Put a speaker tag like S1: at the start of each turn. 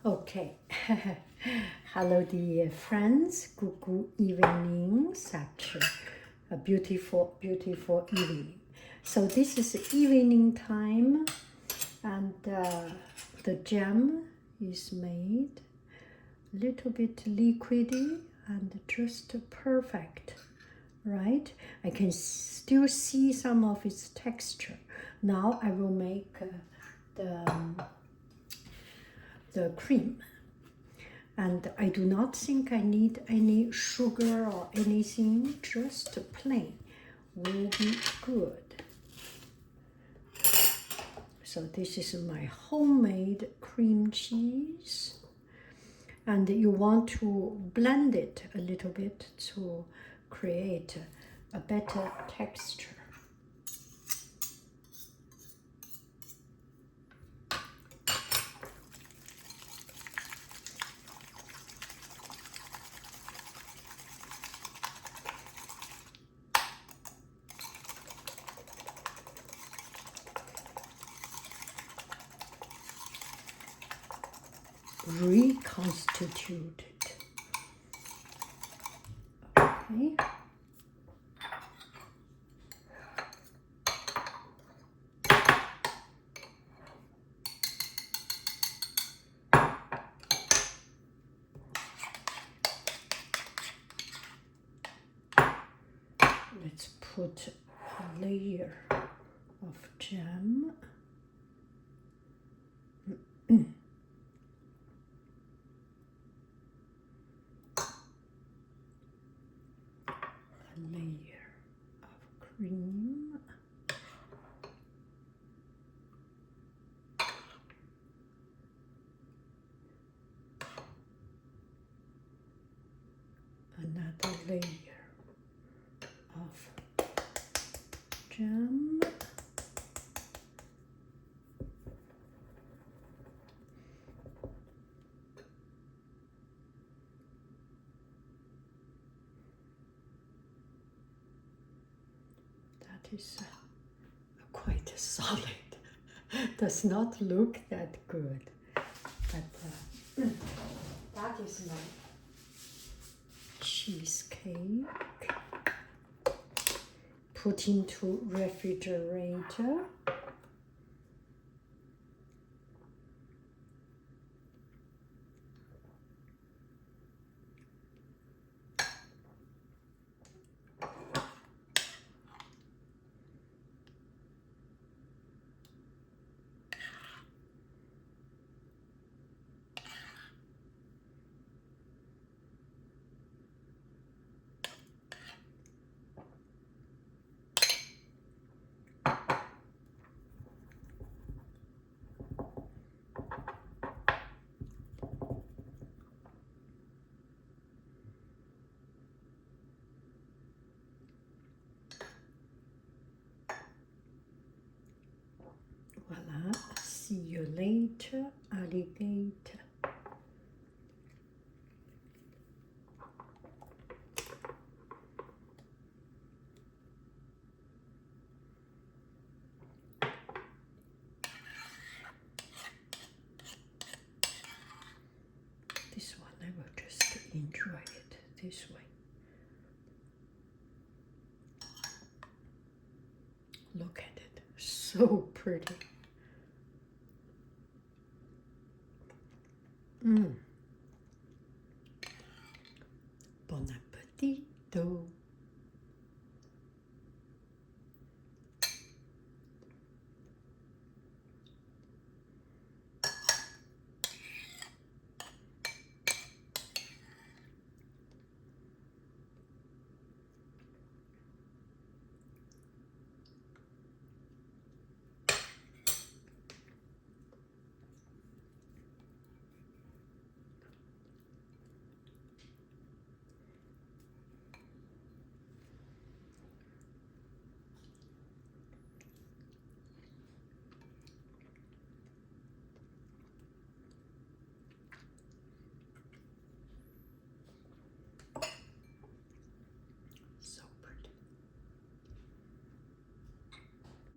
S1: Okay. Hello, dear friends. Good evening. Such a beautiful, beautiful evening. So this is evening time, and the jam is made a little bit liquidy and just perfect, right? I can still see some of its texture. Now I will make the cream, and I do not think I need any sugar or anything, just plain will be good. So this is my homemade cream cheese, and you want to blend it a little bit to create a better texture. Reconstituted. Okay. Let's put a layer of jam. A layer of cream. Another layer of jam. That is quite solid. Does not look that good, but that is my cheesecake. Put into refrigerator. Voila, see you later, alligator. This one, I will just enjoy it this way. Look at it, so pretty.